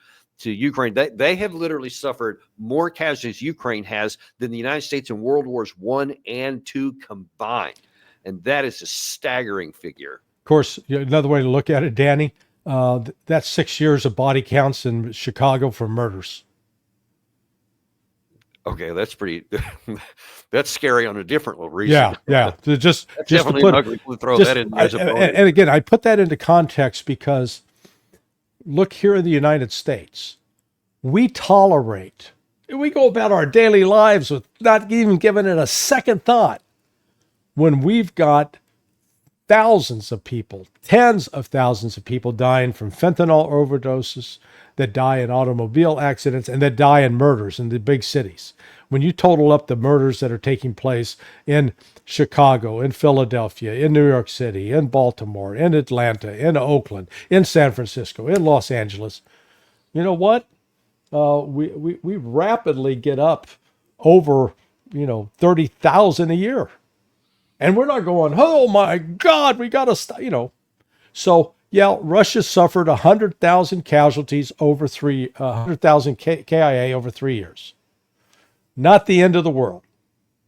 Ukraine, they have literally suffered more casualties Ukraine has than the United States in World Wars I and II combined, and that is a staggering figure. Of course, another way to look at it, Danny, that's 6 years of body counts in Chicago for murders. Okay, that's pretty. That's scary on a different reason. Yeah. Just to put, ugly to throw that in as a bonus. And again, I put that into context because look here in the United States, we go about our daily lives with not even giving it a second thought when we've got thousands of people, tens of thousands of people dying from fentanyl overdoses, that die in automobile accidents, and that die in murders in the big cities. When you total up the murders that are taking place in Chicago, in Philadelphia, in New York City, in Baltimore, in Atlanta, in Oakland, in San Francisco, in Los Angeles, you know what? We rapidly get up over 30,000 a year. And we're not going, oh my God, we got to stop, So, yeah, Russia suffered 100,000 casualties over 100,000 KIA over 3 years. Not the end of the world.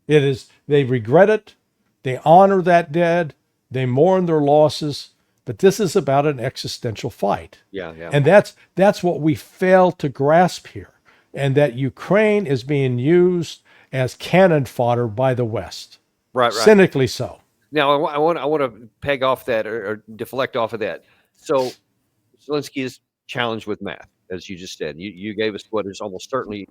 It is, they regret it. They honor that dead. They mourn their losses. But this is about an existential fight. Yeah. And that's what we fail to grasp here. And that Ukraine is being used as cannon fodder by the West. Right. Cynically so. Now, I want to peg off that or deflect off of that. So Zelensky is challenged with math, as you just said. You gave us what is almost certainly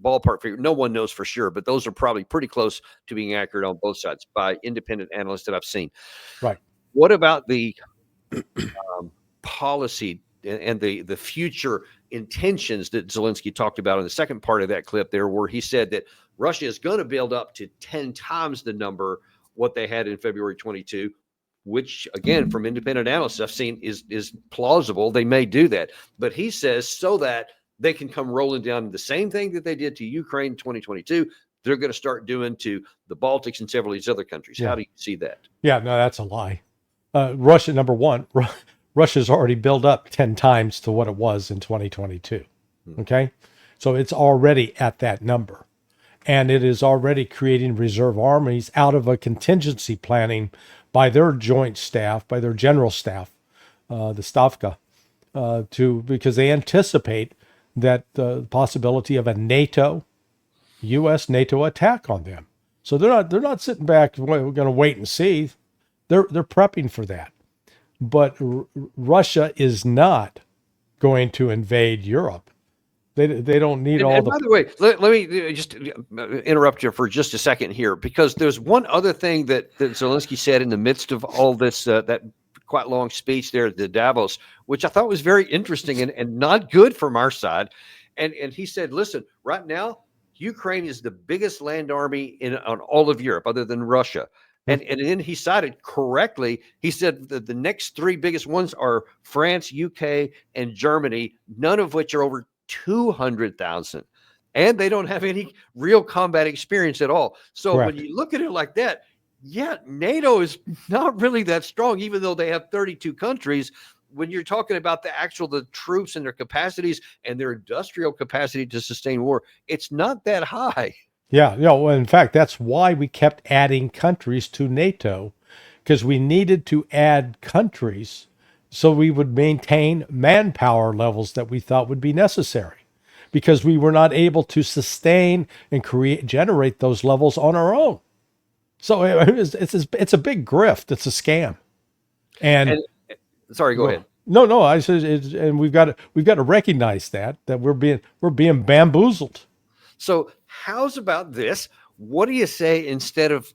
ballpark figure. No one knows for sure, but those are probably pretty close to being accurate on both sides by independent analysts that I've seen. Right. What about the policy and the future intentions that Zelensky talked about in the second part of that clip there, where he said that Russia is going to build up to 10 times the number what they had in February 22, which, again, from independent analysts I've seen is plausible. They may do that. But he says so that they can come rolling down the same thing that they did to Ukraine in 2022, they're going to start doing to the Baltics and several of these other countries. Yeah. How do you see that? Yeah, no, that's a lie. Russia, number one, Russia's already built up 10 times to what it was in 2022. Okay? So it's already at that number. And it is already creating reserve armies out of a contingency planning by their joint staff, by their general staff, the Stavka, because they anticipate that the possibility of a U.S. NATO attack on them. So they're not sitting back, we're going to wait and see. They're prepping for that. But Russia is not going to invade Europe. They don't need all the. By the way, let me just interrupt you for just a second here, because there's one other thing that Zelensky said in the midst of all this, that quite long speech there at the Davos, which I thought was very interesting and not good from our side. And he said, listen, right now, Ukraine is the biggest land army on all of Europe other than Russia. And then he cited correctly, he said that the next three biggest ones are France, UK, and Germany, none of which are over 200,000, and they don't have any real combat experience at all. So Correct. When you look at it like that, yeah, NATO is not really that strong, even though they have 32 countries. When you're talking about the troops and their capacities and their industrial capacity to sustain war, it's not that high. Yeah, well, in fact, that's why we kept adding countries to NATO, because we needed to add countries so we would maintain manpower levels that we thought would be necessary, because we were not able to sustain and generate those levels on our own. So it's a big grift. It's a scam. And sorry, go ahead. No. I said, and we've got to recognize that we're being bamboozled. So how's about this? What do you say instead of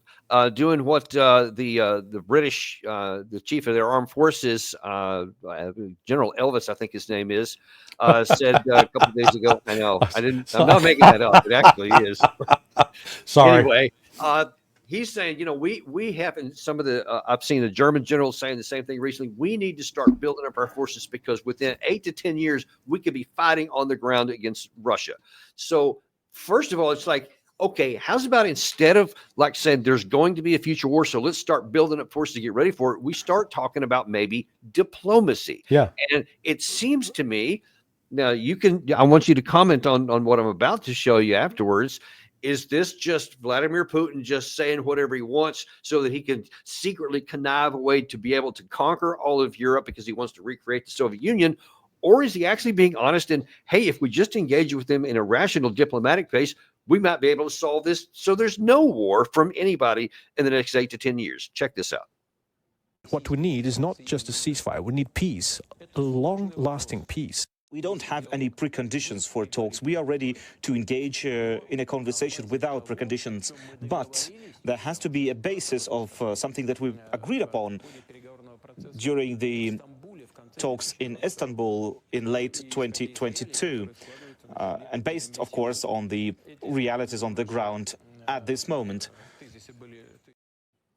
doing what the British, the chief of their armed forces, General Elvis, I think his name is, said a couple of days ago. I know, I'm not making that up. It actually is. Sorry. Anyway, he's saying, we have, in some of the, I've seen the German generals saying the same thing recently. We need to start building up our forces because within 8 to 10 years, we could be fighting on the ground against Russia. So first of all, it's like, okay, how's about instead of like saying there's going to be a future war, so let's start building up forces to get ready for it, we start talking about maybe diplomacy. Yeah. And it seems to me, now I want you to comment on what I'm about to show you afterwards. Is this just Vladimir Putin just saying whatever he wants so that he can secretly connive a way to be able to conquer all of Europe because he wants to recreate the Soviet Union? Or is he actually being honest and, hey, if we just engage with them in a rational diplomatic pace, we might be able to solve this so there's no war from anybody in the next 8 to 10 years? Check this out. What we need is not just a ceasefire. We need peace, a long-lasting peace. We don't have any preconditions for talks. We are ready to engage in a conversation without preconditions. But there has to be a basis of something that we've agreed upon during the talks in Istanbul in late 2022. And based, of course, on the realities on the ground at this moment.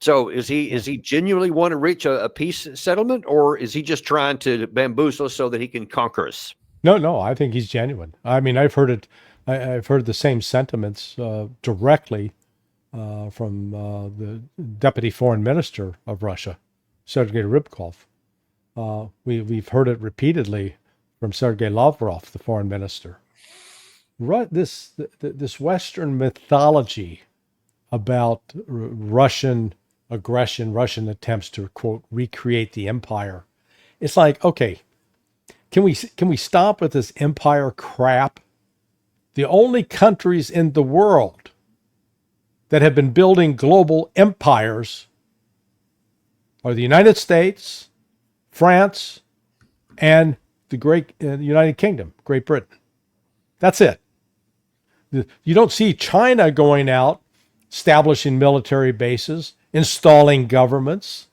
So is he genuinely want to reach a peace settlement, or is he just trying to bamboozle us so that he can conquer us? No, I think he's genuine. I mean, I've heard it. I've heard the same sentiments directly from the deputy foreign minister of Russia, Sergei Rybkov. We've heard it repeatedly from Sergei Lavrov, the foreign minister. This Western mythology about Russian aggression, Russian attempts to, quote, recreate the empire. It's like, okay, can we stop with this empire crap? The only countries in the world that have been building global empires are the United States, France, and the great United Kingdom, Great Britain. That's it. You don't see China going out, establishing military bases, installing governments,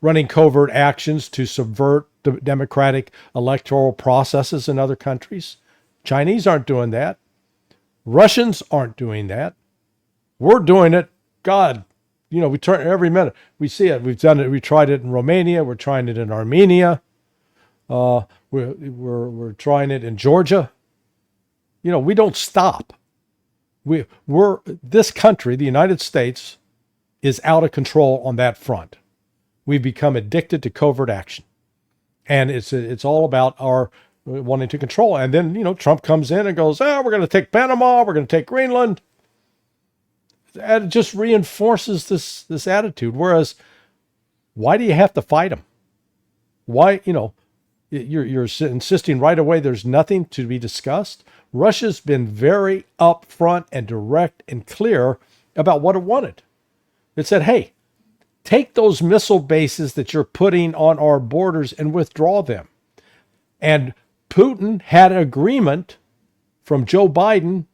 running covert actions to subvert the democratic electoral processes in other countries. Chinese aren't doing that. Russians aren't doing that. We're doing it. God, we turn every minute. We see it. We've done it. We tried it in Romania. We're trying it in Armenia. We're trying it in Georgia. We don't stop. We're this country, the United States, is out of control on that front. We've become addicted to covert action, and it's all about our wanting to control. And then Trump comes in and goes, we're going to take Panama, we're going to take Greenland. And it just reinforces this attitude. Whereas, why do you have to fight him? Why you're insisting right away there's nothing to be discussed? Russia's been very upfront and direct and clear about what it wanted. It said, hey, take those missile bases that you're putting on our borders and withdraw them. And Putin had agreement from Joe Biden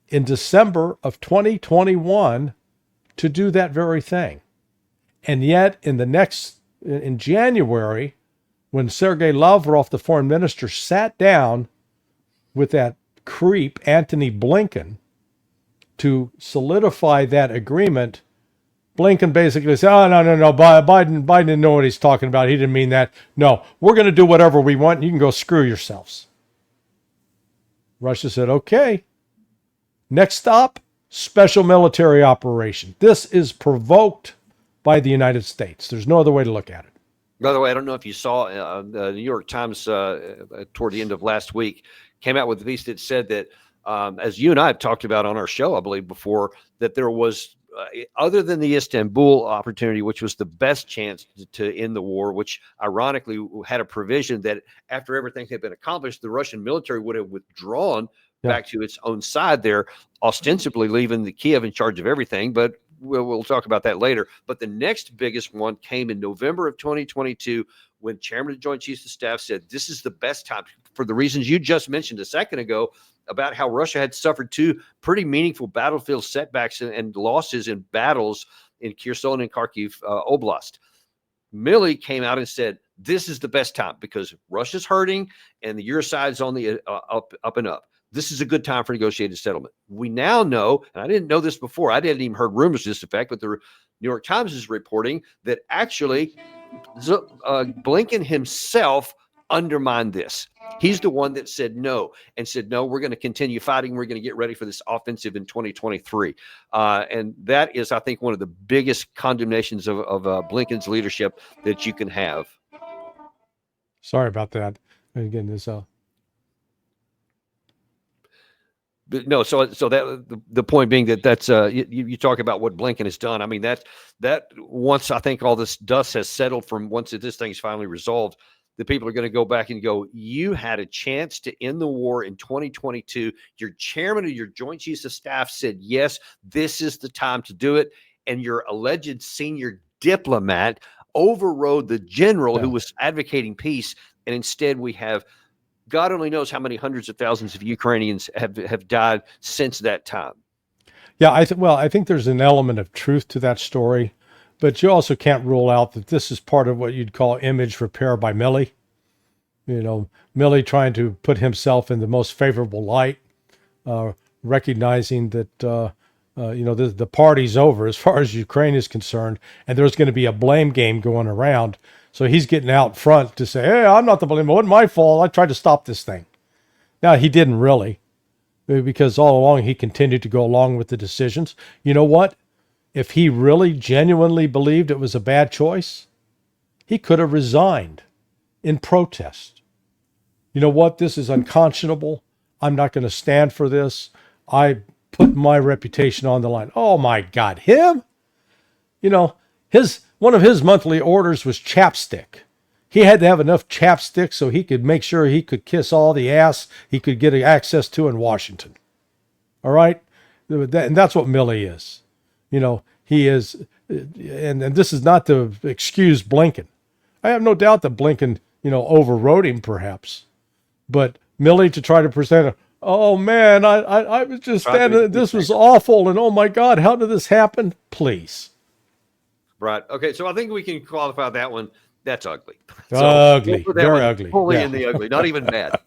in December of 2021 to do that very thing. And yet in January, when Sergei Lavrov, the foreign minister, sat down with that creep, Antony Blinken, to solidify that agreement, Blinken basically said, no, Biden didn't know what he's talking about. He didn't mean that. No, we're going to do whatever we want. You can go screw yourselves. Russia said, okay. Next stop, special military operation. This is provoked by the United States. There's no other way to look at it. By the way, I don't know if you saw the New York Times toward the end of last week came out with a piece that said that, as you and I have talked about on our show, I believe before, that there was, other than the Istanbul opportunity, which was the best chance to end the war, which ironically had a provision that after everything had been accomplished, the Russian military would have withdrawn back to its own side there, ostensibly leaving the Kiev in charge of everything. But we'll talk about that later. But the next biggest one came in November of 2022 when Chairman of the Joint Chiefs of Staff said this is the best time for the reasons you just mentioned a second ago about how Russia had suffered two pretty meaningful battlefield setbacks and losses in battles in Kherson and Kharkiv Oblast. Milley came out and said, this is the best time because Russia's hurting and the your side's on the up and up. This is a good time for negotiated settlement. We now know, and I didn't know this before, I didn't even heard rumors to this effect, but the New York Times is reporting that actually Blinken himself undermined this. He's the one that said no, we're going to continue fighting. We're going to get ready for this offensive in 2023. And that is, I think, one of the biggest condemnations of Blinken's leadership that you can have. Sorry about that. Again, this But no, so that the point being that's you talk about what Blinken has done. I mean, that once I think all this dust has settled from once this thing's finally resolved, the people are going to go back and go, you had a chance to end the war in 2022. Your chairman of your Joint Chiefs of Staff said, yes, this is the time to do it. And your alleged senior diplomat overrode the general who was advocating peace. And instead we have God only knows how many hundreds of thousands of Ukrainians have died since that time. Yeah, I think there's an element of truth to that story, but you also can't rule out that this is part of what you'd call image repair by Milley. You know, Milley trying to put himself in the most favorable light, recognizing that the party's over as far as Ukraine is concerned, and there's going to be a blame game going around. So he's getting out front to say, hey, I'm not the blame. It wasn't my fault. I tried to stop this thing. Now, he didn't really, because all along he continued to go along with the decisions. You know what? If he really genuinely believed it was a bad choice, he could have resigned in protest. You know what? This is unconscionable. I'm not going to stand for this. I put my reputation on the line. Oh, my God. Him? You know, one of his monthly orders was chapstick. He had to have enough chapstick so he could make sure he could kiss all the ass he could get access to in Washington. All right? And that's what Milley is. You know, he is, and this is not to excuse Blinken. I have no doubt that Blinken, overrode him perhaps. But Milley to try to present oh man, I was just standing, this was awful, and oh my God, how did this happen? Please. Right. Okay. So I think we can qualify that one. That's ugly. Ugly. Very ugly. Fully in the ugly. Not even bad.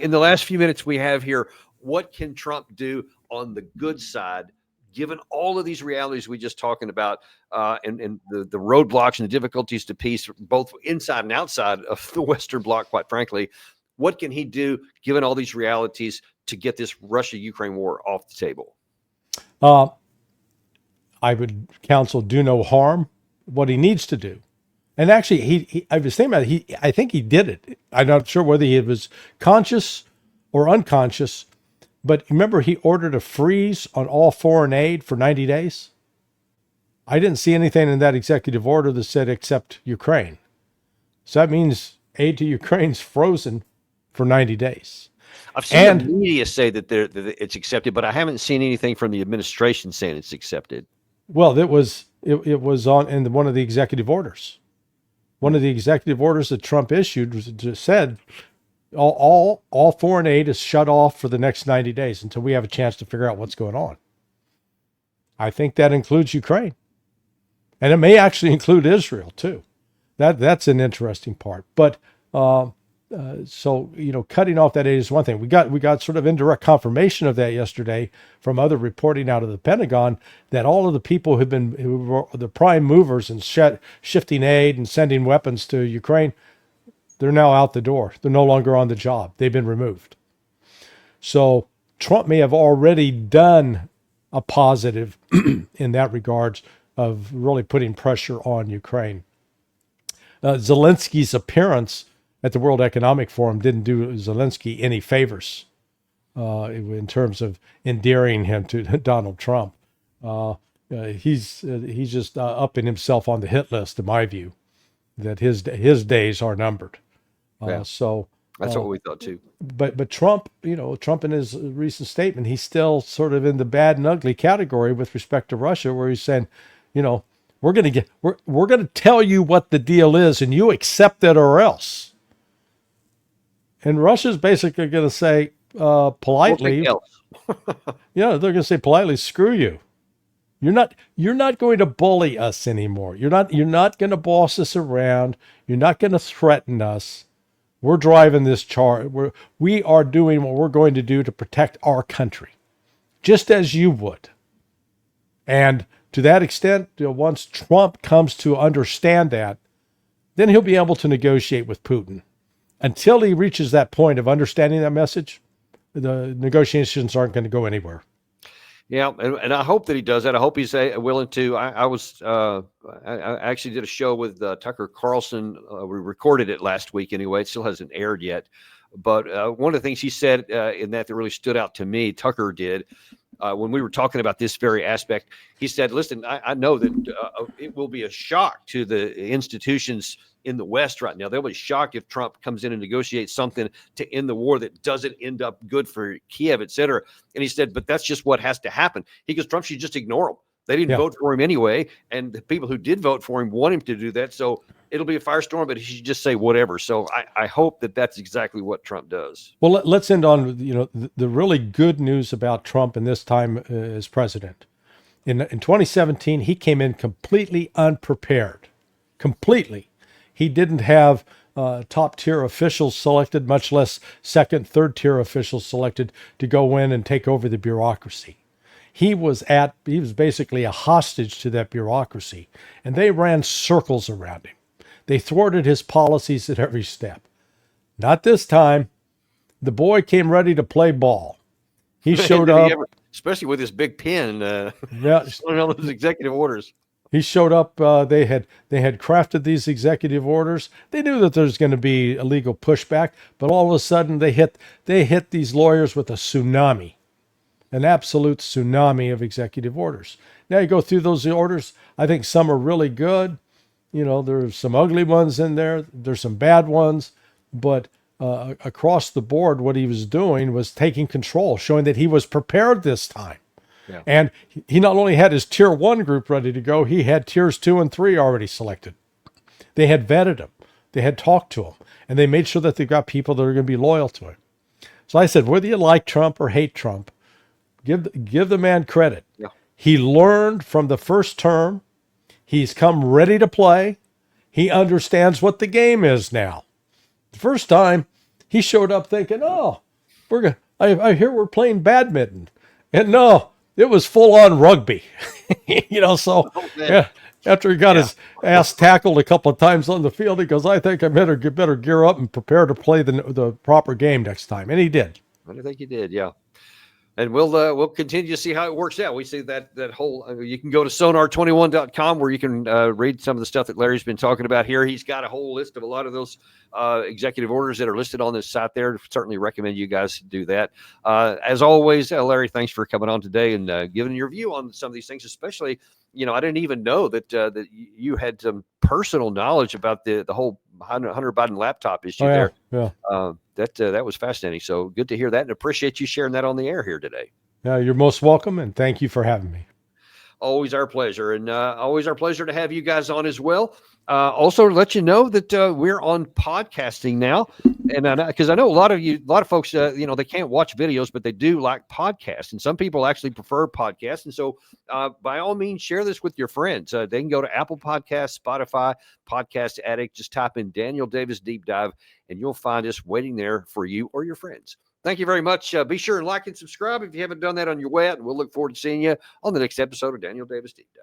In the last few minutes we have here, what can Trump do on the good side, given all of these realities we just talking about, and the roadblocks and the difficulties to peace, both inside and outside of the Western Bloc, quite frankly? What can he do, given all these realities, to get this Russia-Ukraine war off the table? I would counsel do no harm. What he needs to do, and actually, I was thinking about it. I think he did it. I'm not sure whether he was conscious or unconscious, but remember he ordered a freeze on all foreign aid for 90 days. I didn't see anything in that executive order that said except Ukraine. So that means aid to Ukraine's frozen for 90 days. I've seen the media say that it's accepted, but I haven't seen anything from the administration saying it's accepted. Well, it was on in one of the executive orders. One of the executive orders that Trump issued said all foreign aid is shut off for the next 90 days until we have a chance to figure out what's going on. I think that includes Ukraine, and it may actually include Israel too. That's an interesting part, but. So, cutting off that aid is one thing. We got sort of indirect confirmation of that yesterday from other reporting out of the Pentagon that all of the people who were the prime movers in shifting aid and sending weapons to Ukraine, they're now out the door. They're no longer on the job. They've been removed. So Trump may have already done a positive in that regards of really putting pressure on Ukraine. Zelensky's appearance at the World Economic Forum didn't do Zelensky any favors in terms of endearing him to Donald Trump. He's just upping himself on the hit list, in my view, that his days are numbered. So that's what we thought too. But Trump, Trump in his recent statement, he's still sort of in the bad and ugly category with respect to Russia, where he's saying, we're going to tell you what the deal is, and you accept it or else. And Russia's basically going to say politely, they're going to say politely, screw you. You're not going to bully us anymore. You're not going to boss us around. You're not going to threaten us. We're driving this charge. We are doing what we're going to do to protect our country, just as you would. And to that extent, once Trump comes to understand that, then he'll be able to negotiate with Putin. Until he reaches that point of understanding that message, the negotiations aren't going to go anywhere. Yeah, and I hope that he does that. I hope he's willing to. I actually did a show with Tucker Carlson. We recorded it last week anyway. It still hasn't aired yet. But one of the things he said in that really stood out to me, Tucker did, when we were talking about this very aspect, he said, listen, I know that it will be a shock to the institutions in the West right now. They'll be shocked if Trump comes in and negotiates something to end the war that doesn't end up good for Kiev, et cetera. And he said, but that's just what has to happen. He goes, Trump should just ignore them. They didn't vote for him anyway. And the people who did vote for him want him to do that. So it'll be a firestorm, but he should just say whatever. So I hope that that's exactly what Trump does. Well, let's end on, the really good news about Trump in this time as president. In 2017, he came in completely unprepared. Completely. He didn't have top tier officials selected, much less second, third tier officials selected to go in and take over the bureaucracy. He was basically a hostage to that bureaucracy, and they ran circles around him. They thwarted his policies at every step. Not this time. The boy came ready to play ball. He showed up, especially with his big pen, all those executive orders. He showed up. They had crafted these executive orders. They knew that there's going to be a legal pushback, but all of a sudden they hit these lawyers with a tsunami, an absolute tsunami of executive orders. Now you go through those orders. I think some are really good. There's some ugly ones in there. There's some bad ones, but across the board, what he was doing was taking control, showing that he was prepared this time. Yeah. And he not only had his tier 1 group ready to go, he had tiers 2 and 3 already selected. They had vetted him. They had talked to him. And they made sure that they've got people that are going to be loyal to him. So I said, whether you like Trump or hate Trump, give the man credit. Yeah. He learned from the first term. He's come ready to play. He understands what the game is now. The first time, he showed up thinking, I hear we're playing badminton. And no, it was full-on rugby. After he got his ass tackled a couple of times on the field, he goes, I think I better gear up and prepare to play the proper game next time. And he did. I think he did, yeah. And we'll continue to see how it works out. We see that whole. You can go to sonar21.com where you can read some of the stuff that Larry's been talking about here. He's got a whole list of a lot of those executive orders that are listed on this site there. Certainly recommend you guys do that. As always, Larry, thanks for coming on today and giving your view on some of these things. Especially, I didn't even know that you had some personal knowledge about the whole Hunter Biden laptop issue there. Yeah. That was fascinating. So good to hear that, and appreciate you sharing that on the air here today. Yeah, you're most welcome, and thank you for having me. Always our pleasure, and always our pleasure to have you guys on as well. Also, to let you know that we're on podcasting now, and because I know a lot of folks, they can't watch videos, but they do like podcasts, and some people actually prefer podcasts. And so, by all means, share this with your friends. They can go to Apple Podcasts, Spotify, Podcast Addict. Just type in Daniel Davis Deep Dive, and you'll find us waiting there for you or your friends. Thank you very much. Be sure and like and subscribe if you haven't done that on your way out, and we'll look forward to seeing you on the next episode of Daniel Davis Deep Dive.